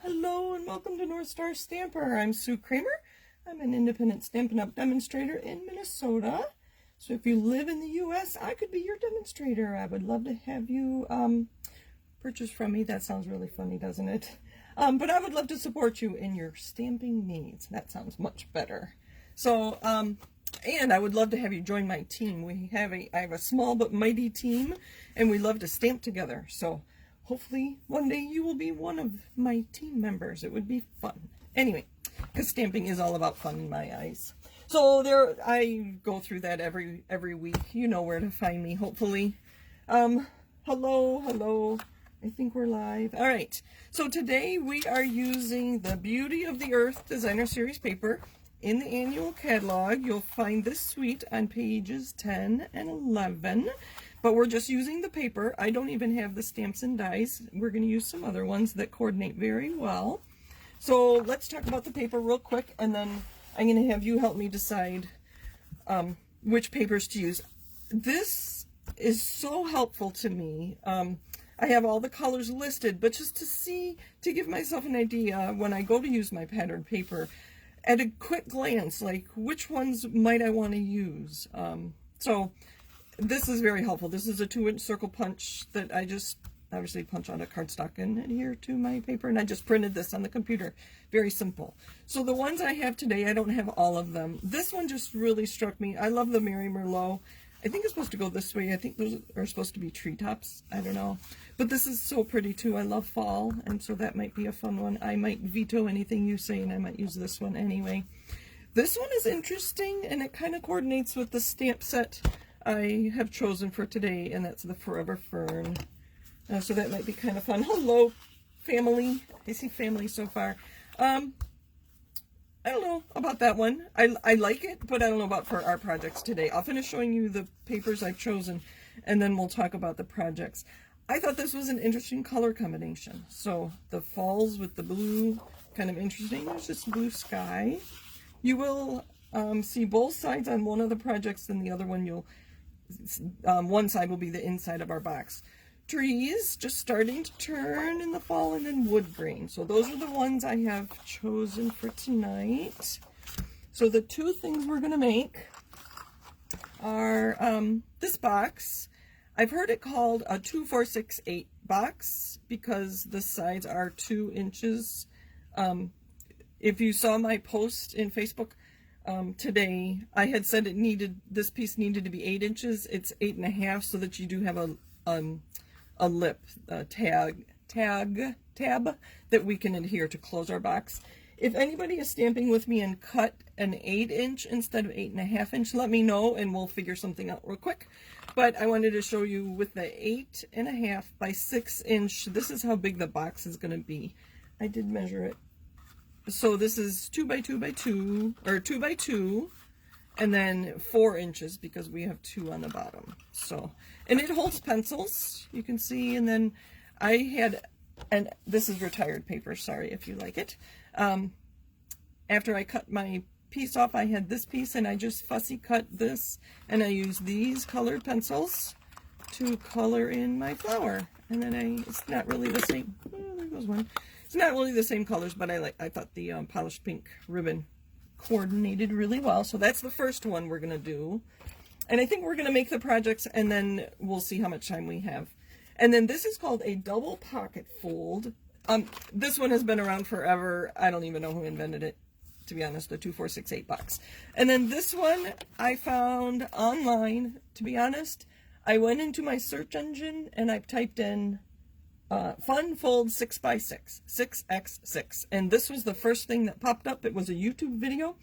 Hello and welcome to North Star Stamper. I'm Sue Kremer. I'm an independent Stampin' Up! Demonstrator in Minnesota. So if you live in the U.S., I could be your demonstrator. I would love to have you purchase from me. That sounds really funny, doesn't it? But I would love to support you in your stamping needs. That sounds much better. So, and I would love to have you join my team. I have a small but mighty team, and we love to stamp together. So hopefully one day you will be one of my team members. It would be fun. Anyway, because stamping is all about fun in my eyes. So I go through that every week. You know where to find me, hopefully. Hello. I think we're live. All right. So today we are using the Beauty of the Earth Designer Series paper. In the annual catalog, you'll find this suite on pages 10 and 11. But we're just using the paper. I don't even have the stamps and dies. We're going to use some other ones that coordinate very well. So let's talk about the paper real quick, and then I'm going to have you help me decide which papers to use. This is so helpful to me. I have all the colors listed, but just to give myself an idea when I go to use my patterned paper, at a quick glance, like which ones might I want to use. So this is very helpful. This is a 2-inch circle punch that I just obviously punch on a cardstock and adhere to my paper, and I just printed this on the computer. Very simple. So the ones I have today, I don't have all of them. This one just really struck me. I love the Mary Merlot. I think it's supposed to go this way. I think those are supposed to be treetops. I don't know. But this is so pretty too. I love fall, and so that might be a fun one. I might veto anything you say, and I might use this one anyway. This one is interesting, and it kind of coordinates with the stamp set I have chosen for today, and that's the Forever Fern. So that might be kind of fun. Hello, family. I see family so far. I don't know about that one. I like it, but I don't know about for our projects today. I'll finish showing you the papers I've chosen, and then we'll talk about the projects. I thought this was an interesting color combination. So the falls with the blue, kind of interesting. There's this blue sky. You will see both sides on one of the projects, and the other one one side will be the inside of our box. Trees just starting to turn in the fall, and then wood grain. So those are the ones I have chosen for tonight. So the two things we're going to make are this box. I've heard it called a 2-4-6-8 box because the sides are 2 inches. If you saw my post in Facebook today, I had said this piece needed to be 8 inches. It's 8.5, so that you do have a lip tab that we can adhere to close our box. If anybody is stamping with me and cut an 8-inch instead of 8.5-inch, let me know and we'll figure something out real quick. But I wanted to show you with the 8.5 by 6-inch, this is how big the box is going to be. I did measure it. So this is 2 by 2 by 2, or 2 by 2. And then 4 inches because we have 2 on the bottom. So, and it holds pencils, you can see. And then I had, and this is retired paper, sorry if you like it. After I cut my piece off, I had this piece, and I just fussy cut this, and I used these colored pencils to color in my flower. And then it's not really the same. Oh, there goes one. It's not really the same colors, but I thought the polished pink ribbon coordinated really well. So that's the first one we're going to do. And I think we're going to make the projects, and then we'll see how much time we have. And then this is called a double pocket fold. This one has been around forever. I don't even know who invented it, to be honest, the 2-4-6-8 box. And then this one I found online. To be honest, I went into my search engine and I typed in Fun Fold 6x6, 6x6, and this was the first thing that popped up. It was a YouTube video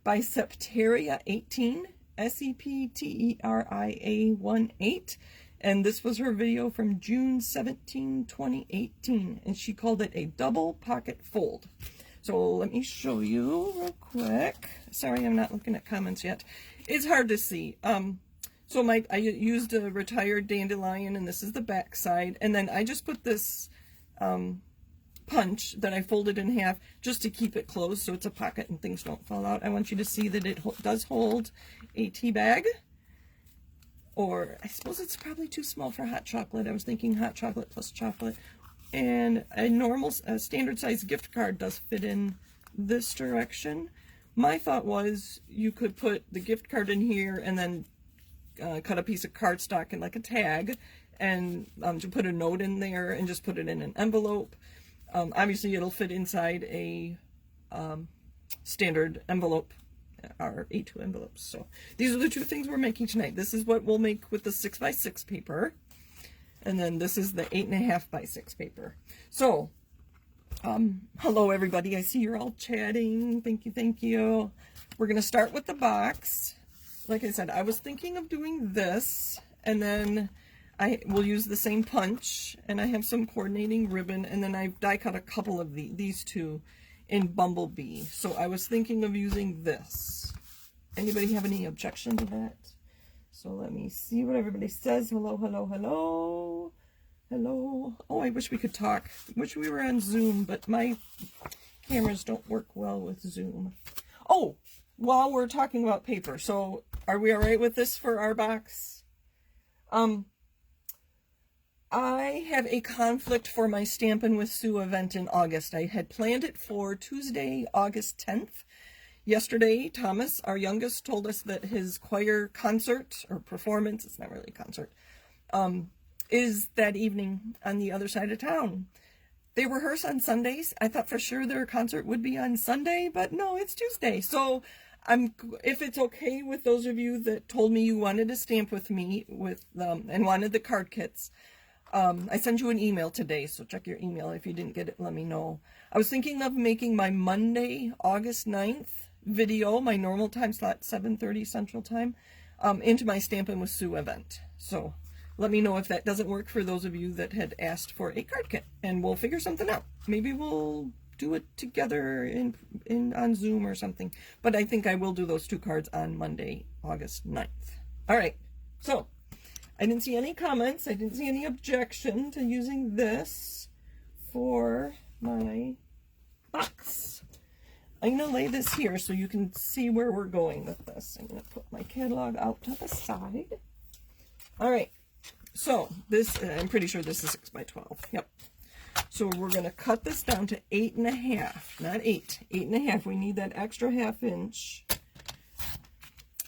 by Septeria18, Septeria18, and this was her video from June 17, 2018, and she called it a double pocket fold. So let me show you real quick. Sorry, I'm not looking at comments yet. It's hard to see. So I used a retired dandelion, and this is the back side. And then I just put this punch that I folded in half just to keep it closed so it's a pocket and things don't fall out. I want you to see that it does hold a tea bag. Or I suppose it's probably too small for hot chocolate. I was thinking hot chocolate plus chocolate. and a normal standard size gift card does fit in this direction. My thought was you could put the gift card in here and then cut a piece of cardstock and like a tag, and to put a note in there and just put it in an envelope. Obviously it'll fit inside a standard envelope, our A2 envelopes. So these are the two things we're making tonight. This is what we'll make with the 6x6 paper, and then this is the 8.5x6 paper. So hello everybody, I see you're all chatting. Thank you. We're gonna start with the box. Like I said, I was thinking of doing this, and then I will use the same punch, and I have some coordinating ribbon, and then I've die cut a couple of these two in Bumblebee. So I was thinking of using this. Anybody have any objection to that? So let me see what everybody says. Hello. Oh, I wish we could talk. Wish we were on Zoom, but my cameras don't work well with Zoom. Oh, while we're talking about paper, so are we all right with this for our box? I have a conflict for my Stampin' with Sue event in August. I had planned it for Tuesday, August 10th. Yesterday, Thomas, our youngest, told us that his choir concert, or performance, it's not really a concert, is that evening on the other side of town. They rehearse on Sundays. I thought for sure their concert would be on Sunday, but no, it's Tuesday. So if it's okay with those of you that told me you wanted to stamp with me and wanted the card kits, I sent you an email today, so check your email. If you didn't get it, let me know. I was thinking of making my Monday, August 9th video, my normal time slot, 7:30 Central Time, into my Stampin' with Sue event. So let me know if that doesn't work for those of you that had asked for a card kit, and we'll figure something out. Maybe we'll do it together on Zoom or something. But I think I will do those two cards on Monday, August 9th. All right, so I didn't see any comments. I didn't see any objection to using this for my box. I'm going to lay this here so you can see where we're going with this. I'm going to put my catalog out to the side. All right, so this, I'm pretty sure this is 6x12. Yep. So we're going to cut this down to 8.5, not 8, 8.5. We need that extra ½ inch.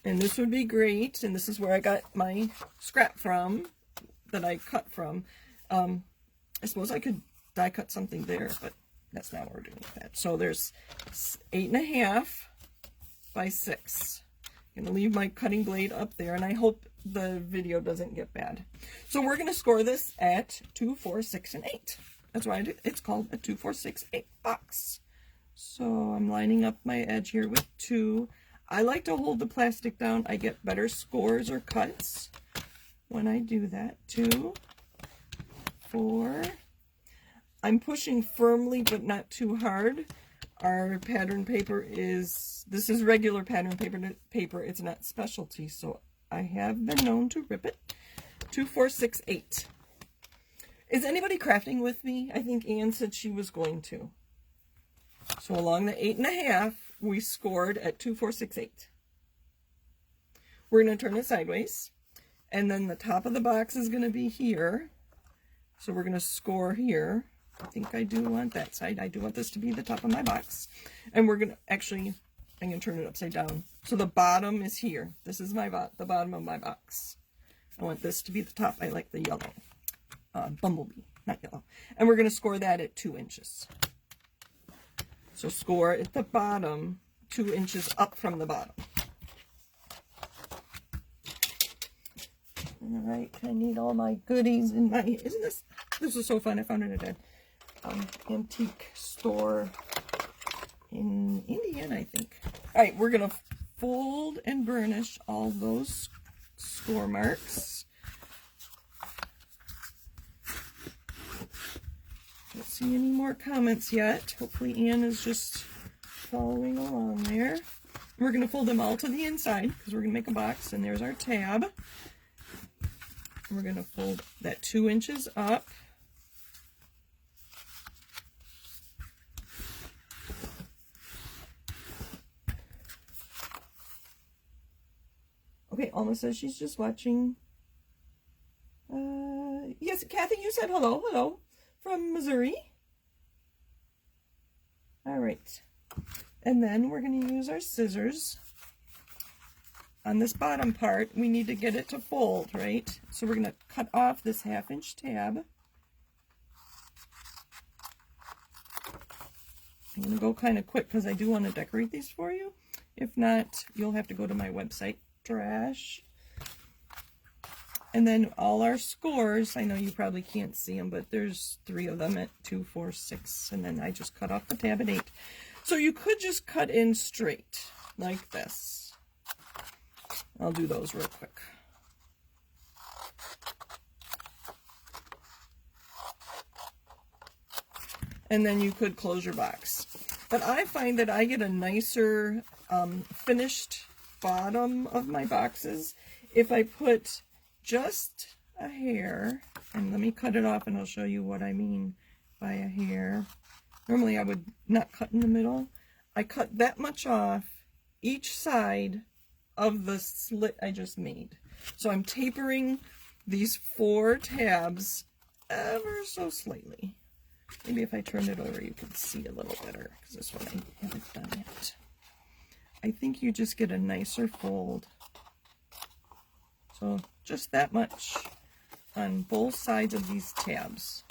And this would be great, and this is where I got my scrap from, that I cut from. I suppose I could die cut something there, but that's not what we're doing with that. So there's 8.5 by 6. I'm going to leave my cutting blade up there, and I hope the video doesn't get bad. So we're going to score this at 2, 4, 6, and 8. That's why it's called a 2, 4, 6, 8 box. So I'm lining up my edge here with 2. I like to hold the plastic down. I get better scores or cuts when I do that. 2, 4. I'm pushing firmly but not too hard. Our pattern paper this is regular pattern paper. It's not specialty, so I have been known to rip it. 2, 4, 6, 8. Is anybody crafting with me? I think Anne said she was going to. So along the 8.5, we scored at 2, 4, 6, 8. We're going to turn it sideways, and then the top of the box is going to be here. So we're going to score here. I think I do want that side. I do want this to be the top of my box. And we're going to I'm going to turn it upside down. So the bottom is here. This is the bottom of my box. I want this to be the top. I like the yellow. Bumblebee, not yellow. And we're going to score that at 2 inches. So score at the bottom, 2 inches up from the bottom. All right, I need all my goodies in my, this is so fun. I found it at an antique store in Indiana, I think. All right, we're going to fold and burnish all those score marks. Don't see any more comments yet. Hopefully Anne is just following along there. We're going to fold them all to the inside because we're going to make a box, and there's our tab. We're going to fold that 2 inches up. Okay, Alma says she's just watching. Yes, Kathy, you said hello, hello. from Missouri. All right. And then we're going to use our scissors. On this bottom part, we need to get it to fold, right? So we're going to cut off this 1/2-inch tab. I'm going to go kind of quick because I do want to decorate these for you. If not, you'll have to go to my website, trash. And then all our scores, I know you probably can't see them, but there's 3 of them at 2, 4, 6, and then I just cut off the tab at 8. So you could just cut in straight, like this. I'll do those real quick. And then you could close your box. But I find that I get a nicer finished bottom of my boxes if I put just a hair, and let me cut it off and I'll show you what I mean by a hair. Normally I would not cut in the middle. I cut that much off each side of the slit I just made. So I'm tapering these 4 tabs ever so slightly. Maybe if I turn it over you can see a little better, because this one I haven't done yet. I think you just get a nicer fold. So just that much on both sides of these tabs.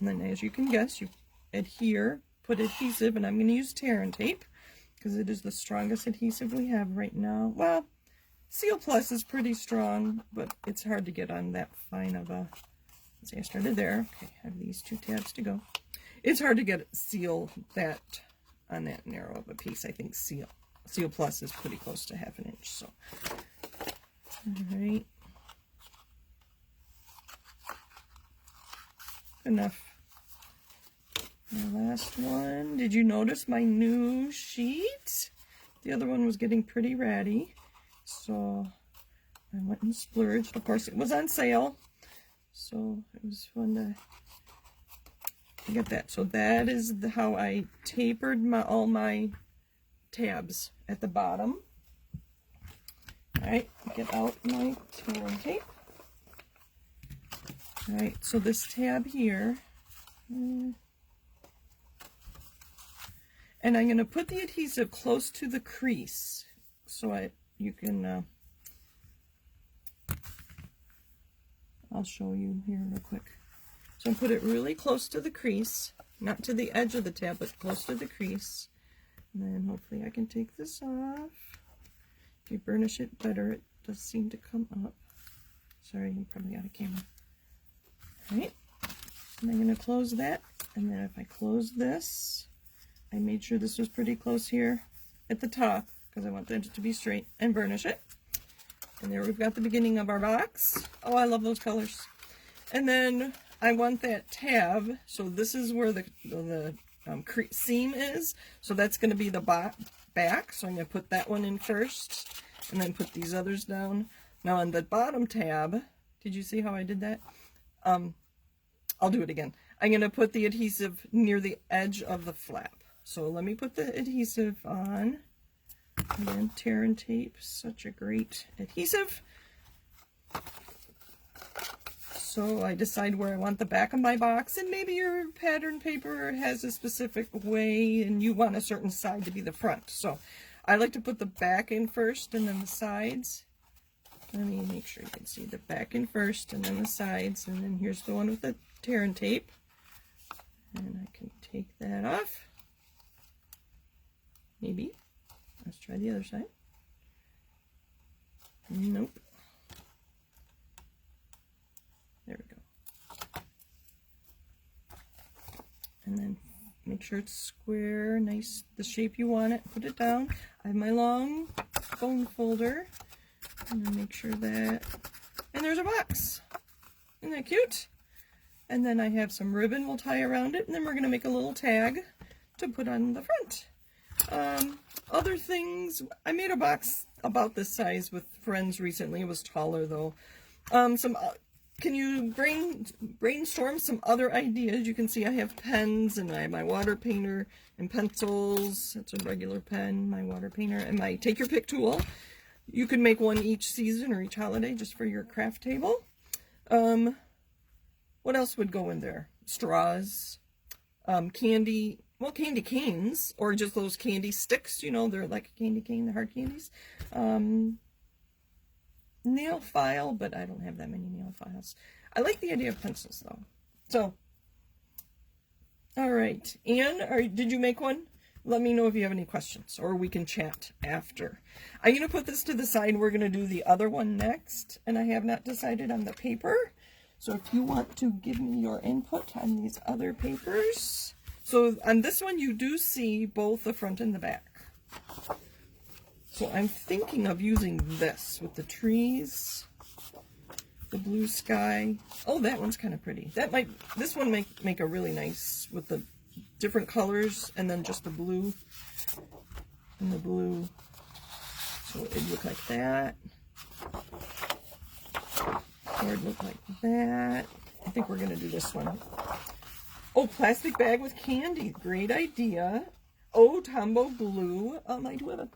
And then as you can guess, you adhere, put adhesive, and I'm going to use tear and tape because it is the strongest adhesive we have right now. Well, Seal Plus is pretty strong, but it's hard to get on that fine of a, let's see, I started there. Okay, I have these 2 tabs to go. It's hard to get seal that on that narrow of a piece. I think Seal Plus is pretty close to 1/2 inch, so. All right. Enough. The last one. Did you notice my new sheet? The other one was getting pretty ratty, so I went and splurged. Of course, it was on sale, so it was fun to get that. So that is how I tapered all my tabs at the bottom. All right, get out my tear and tape. All right, so this tab here, and I'm going to put the adhesive close to the crease so you can, I'll show you here real quick. So I put it really close to the crease, not to the edge of the tab, but close to the crease. And then hopefully I can take this off. If you burnish it better, it does seem to come up. Sorry, I'm probably out of camera. All right, and I'm going to close that, and then if I close this, I made sure this was pretty close here at the top because I want it to be straight, and burnish it. And there we've got the beginning of our box. Oh, I love those colors. And then I want that tab, so this is where the seam is, so that's going to be the back, so I'm going to put that one in first, and then put these others down. Now on the bottom tab, did you see how I did that? I'll do it again. I'm going to put the adhesive near the edge of the flap. So let me put the adhesive on. And then tear and tape, such a great adhesive. So I decide where I want the back of my box, and maybe your pattern paper has a specific way and you want a certain side to be the front. So I like to put the back in first and then the sides. Let me make sure you can see the back in first and then the sides, and then here's the one with the tear and tape. And I can take that off. Maybe. Let's try the other side. Nope. There we go. And then make sure it's square, nice, the shape you want it. Put it down. I have my long bone folder. And then make sure that, and there's a box. Isn't that cute? And then I have some ribbon we'll tie around it, and then we're going to make a little tag to put on the front. Other things, I made a box about this size with friends recently. It was taller though. Can you brainstorm some other ideas? You can see I have pens, and I have my water painter and pencils. That's a regular pen, my water painter, and my take your pick tool. You could make one each season or each holiday just for your craft table. What else would go in there? Straws, candy, well, candy canes, or just those candy sticks, you know, they're like a candy cane, the hard candies. Nail file, but I don't have that many nail files. I like the idea of pencils, though. So, all right. Anne, did you make one? Let me know if you have any questions, or we can chat after. I'm going to put this to the side. We're going to do the other one next, and I have not decided on the paper. So if you want to give me your input on these other papers. So on this one, you do see both the front and the back. So I'm thinking of using this with the trees, the blue sky. Oh, that one's kind of pretty. This one make a really nice with the different colors, and then just the blue and the blue. So it'd look like that. Or it'd look like that. I think we're gonna do this one. Oh, plastic bag with candy. Great idea. Oh, Tombow glue. I do have a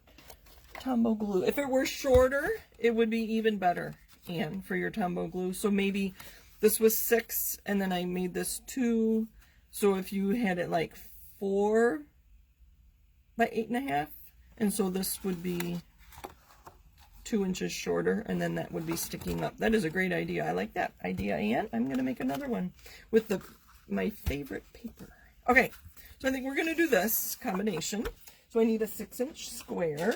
Tombow glue. If it were shorter, it would be even better, Anne, for your Tombow glue. So maybe this was 6, and then I made this 2. So if you had it like 4 by 8.5, and so this would be 2 inches shorter, and then that would be sticking up. That is a great idea. I like that idea, Anne. I'm going to make another one with my favorite paper. Okay, so I think we're going to do this combination. So I need a 6-inch square.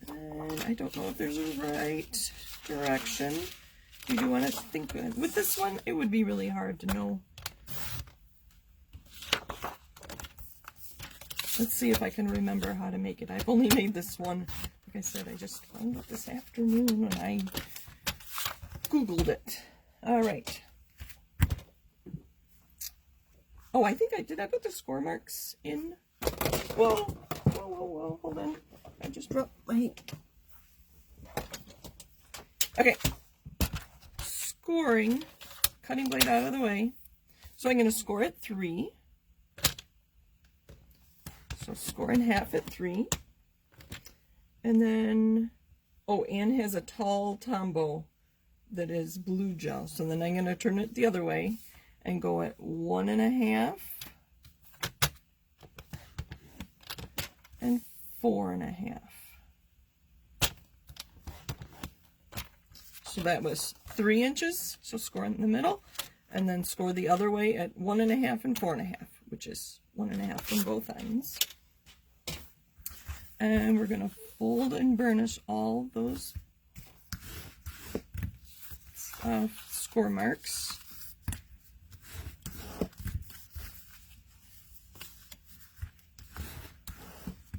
And I don't know if there's a right direction. You do want to think with this one, it would be really hard to know. Let's see if I can remember how to make it. I've only made this one. Like I said, I just found it this afternoon when I Googled it. All right. Oh, I think I put the score marks in. Whoa, hold on. I just dropped my... Okay. Scoring. Cutting blade out of the way. So I'm going to score at 3. So score in half at 3. And then, oh, Anne has a tall Tombow that is blue gel. So then I'm going to turn it the other way and go at 1.5 and 4.5. So that was 3 inches. So score in the middle, and then score the other way at 1.5 and 4.5, which is 1.5 from both ends. And we're going to fold and burnish all those score marks.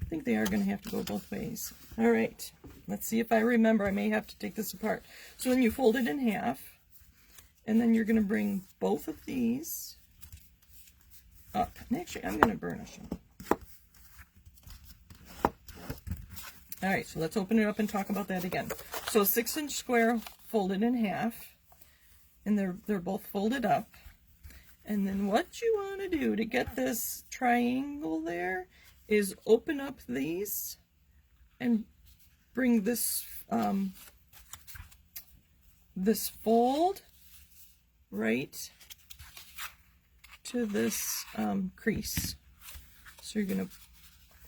I think they are going to have to go both ways. All right, let's see if I remember. I may have to take this apart. So then you fold it in half, and then you're going to bring both of these up. And actually, I'm going to burnish them. All right, so let's open it up and talk about that again. So 6-inch square folded in half, and they're both folded up. And then what you want to do to get this triangle there is open up these and bring this this fold right to this crease. So you're going to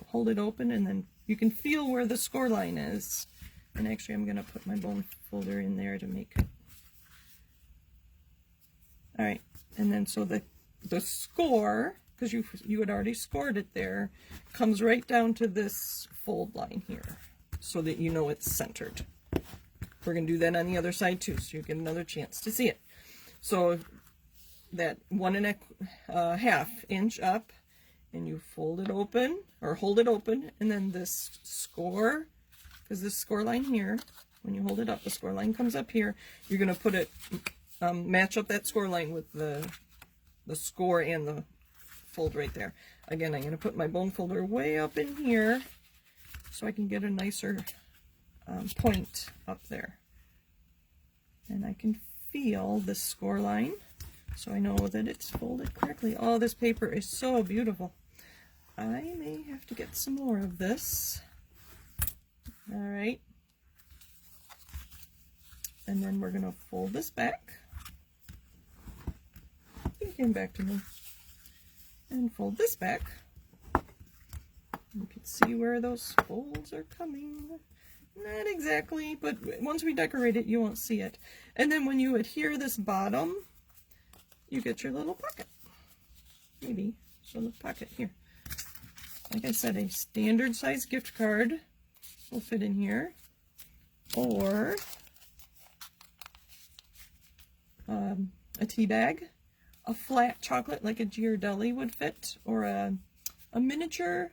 hold it open, and then you can feel where the score line is. And actually, I'm going to put my bone folder in there to make it. All right, and then so the score, because you had already scored it there, comes right down to this fold line here, so that you know it's centered. We're going to do that on the other side too, so you get another chance to see it. So that 1.5 inch up, and you fold it open, or hold it open, and then this score, because this score line here, when you hold it up, the score line comes up here. You're going to put it, match up that score line with the score and the fold right there. Again, I'm going to put my bone folder way up in here so I can get a nicer point up there. And I can feel the score line, so I know that it's folded correctly. Oh, this paper is so beautiful. I may have to get some more of this. All right. And then we're going to fold this back. It came back to me. And fold this back. You can see where those folds are coming. Not exactly, but once we decorate it, you won't see it. And then when you adhere this bottom, you get your little pocket. Maybe. So the pocket here. Like I said, a standard size gift card will fit in here. Or a tea bag. A flat chocolate like a Ghirardelli would fit. Or a miniature.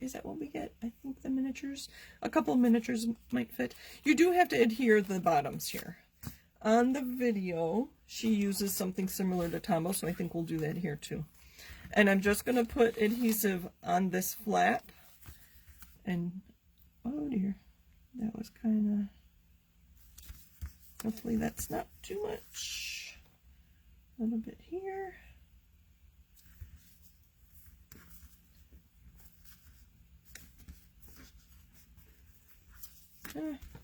Is that what we get? I think the miniatures. A couple miniatures might fit. You do have to adhere the bottoms here. On the video, she uses something similar to Tombow, so I think we'll do that here too. And I'm just going to put adhesive on this flap. And, oh dear, that was kind of, hopefully that's not too much. A little bit here.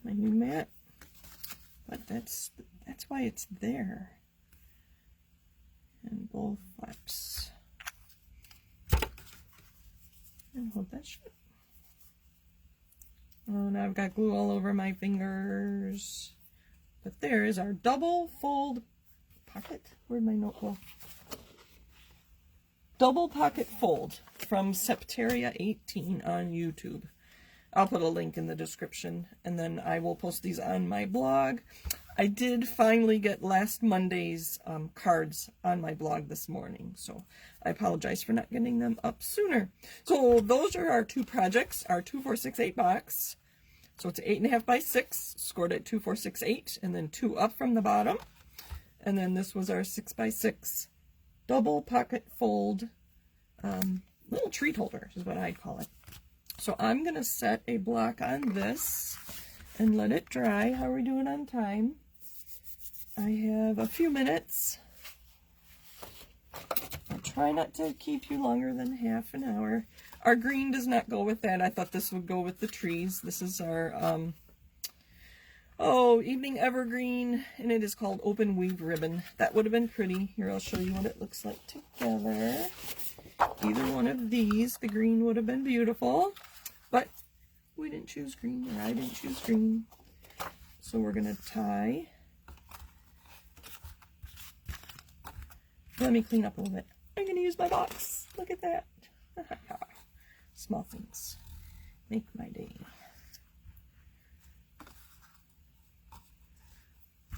My new mat. But that's why it's there. And both flaps. And hold that shut. Oh, now I've got glue all over my fingers. But there is our double fold pocket. Where'd my note go? Double pocket fold from Septeria 18 on YouTube. I'll put a link in the description, and then I will post these on my blog. I did finally get last Monday's cards on my blog this morning, so I apologize for not getting them up sooner. So those are our two projects, our 2468 box. So it's 8.5 by 6, scored at 2468, and then 2 up from the bottom. And then this was our 6 by 6 double pocket fold little treat holder is what I'd call it. So I'm going to set a block on this and let it dry. How are we doing on time? I have a few minutes. I'll try not to keep you longer than half an hour. Our green does not go with that. I thought this would go with the trees. This is our, evening evergreen, and it is called Open Weave Ribbon. That would have been pretty. Here, I'll show you what it looks like together. Either one of these, the green would have been beautiful, but we didn't choose green, or I didn't choose green. So we're going to tie. Let me clean up a little bit. I'm going to use my box. Look at that. Small things make my day.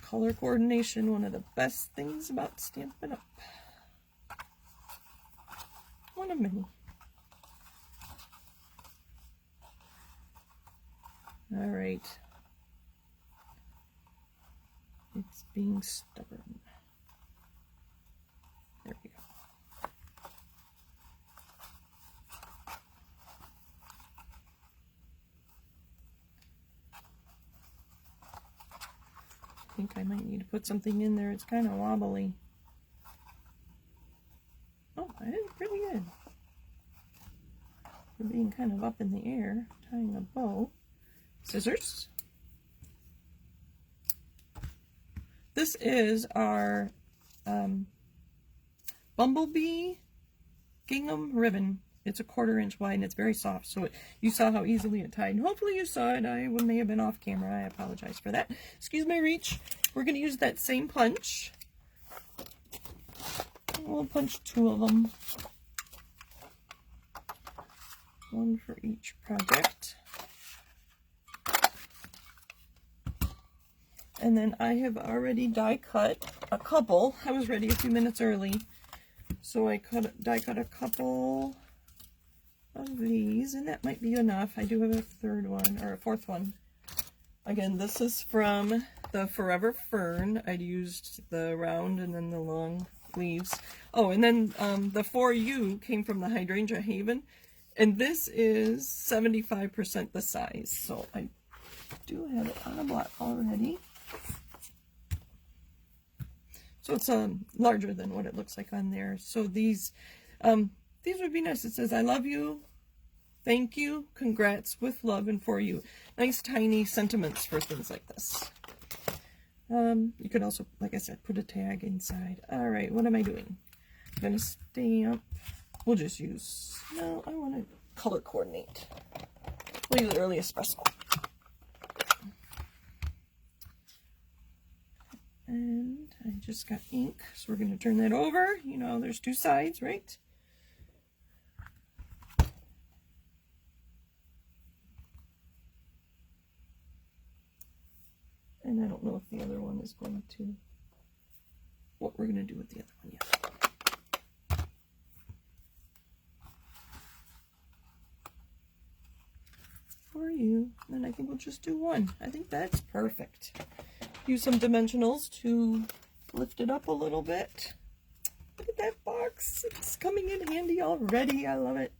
Color coordination, one of the best things about Stampin' Up. One of many. All right. It's being stubborn. There we go. I think I might need to put something in there. It's kind of wobbly. Oh, I did pretty good. For being kind of up in the air, tying a bow. Scissors. This is our Bumblebee gingham ribbon. It's a 1/4 inch wide and it's very soft. So you saw how easily it tied. Hopefully you saw it. I may have been off camera. I apologize for that. Excuse my reach. We're going to use that same punch. We'll punch 2 of them. One for each project. And then I have already die cut a couple. I was ready a few minutes early. So I die cut a couple of these, and that might be enough. I do have a 3rd one, or a 4th one. Again, this is from the Forever Fern. I'd used the round and then the long leaves. Oh, and then the For You came from the Hydrangea Haven. And this is 75% the size. So I do have it on a block already. So it's larger than what it looks like on there. So these, these would be nice. It says, I love you, thank you, congrats, with love and for you. Nice tiny sentiments for things like this. You could also, like I said, put a tag inside. All right, what am I doing? I'm going to stamp. We'll just use, no, I want to color coordinate. We'll use Early Espresso. And I just got ink, so we're going to turn that over. You know, there's two sides, right? And I don't know if the other one is going to, what we're going to do with the other one yet. For you. And I think we'll just do one. I think that's perfect. Use some dimensionals to lift it up a little bit. Look at that box. It's coming in handy already. I love it.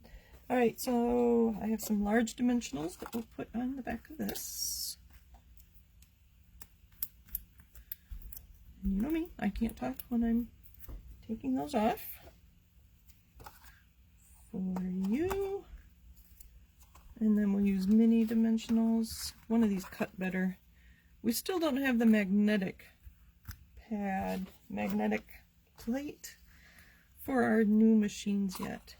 All right, so I have some large dimensionals that we'll put on the back of this. And you know me, I can't talk when I'm taking those off. For you. And then we'll use mini dimensionals. One of these cut better. We still don't have the magnetic pad, magnetic plate for our new machines yet.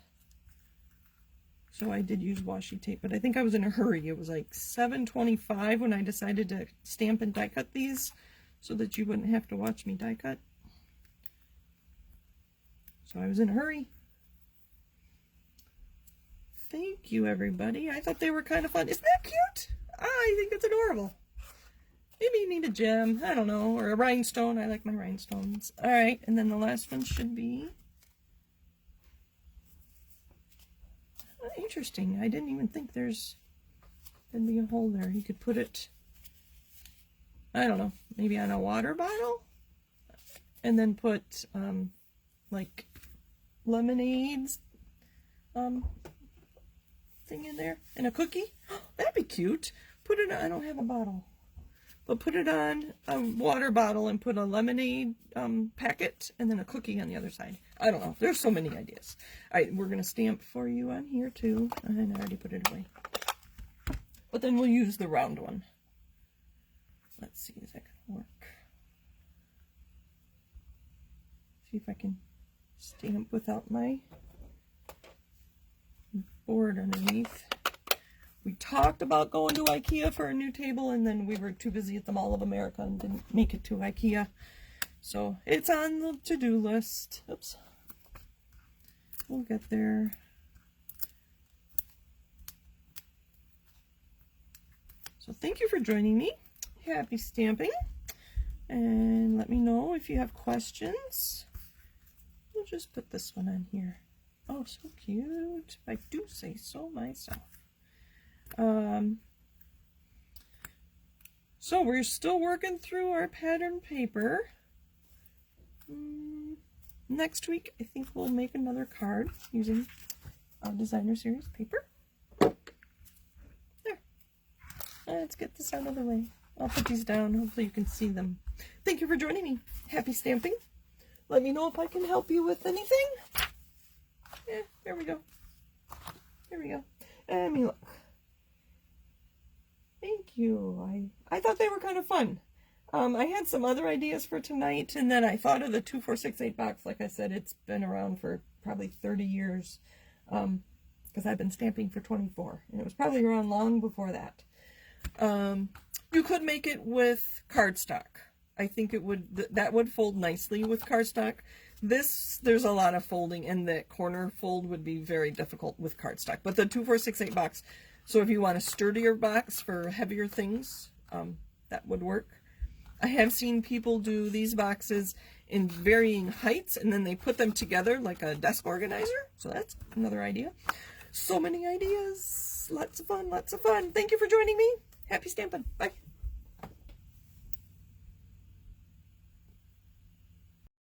So I did use washi tape, but I think I was in a hurry. It was like 7:25 when I decided to stamp and die cut these so that you wouldn't have to watch me die cut. So I was in a hurry. Thank you, everybody. I thought they were kind of fun. Isn't that cute? I think it's adorable. Maybe you need a gem, I don't know, or a rhinestone. I like my rhinestones. All right, and then the last one should be, interesting. I didn't even think there'd be a hole there. You could put it, I don't know, maybe on a water bottle, and then put like lemonades thing in there, and a cookie. That'd be cute. Put it, I don't have a bottle. But put it on a water bottle and put a lemonade packet and then a cookie on the other side. I don't know. There's so many ideas. All right, we're going to stamp for you on here too. And I already put it away. But then we'll use the round one. Let's see, is that going to work? See if I can stamp without my board underneath. We talked about going to IKEA for a new table, and then we were too busy at the Mall of America and didn't make it to IKEA. So it's on the to-do list. Oops. We'll get there. So thank you for joining me. Happy stamping. And let me know if you have questions. We'll just put this one on here. Oh, so cute. I do say so myself. So we're still working through our pattern paper. Next week, I think we'll make another card using our designer series paper. There. Let's get this out of the way. I'll put these down. Hopefully you can see them. Thank you for joining me. Happy stamping. Let me know if I can help you with anything. Yeah, there we go. There we go. Let me look. Thank you. I thought they were kind of fun. I had some other ideas for tonight, and then I thought of the 2468 box. Like I said, it's been around for probably 30 years because I've been stamping for 24, and it was probably around long before that. You could make it with cardstock. I think it would, that would fold nicely with cardstock. There's a lot of folding, and the corner fold would be very difficult with cardstock. But the 2468 box, so if you want a sturdier box for heavier things, that would work. I have seen people do these boxes in varying heights, and then they put them together like a desk organizer. So that's another idea. So many ideas. Lots of fun, lots of fun. Thank you for joining me. Happy stamping. Bye.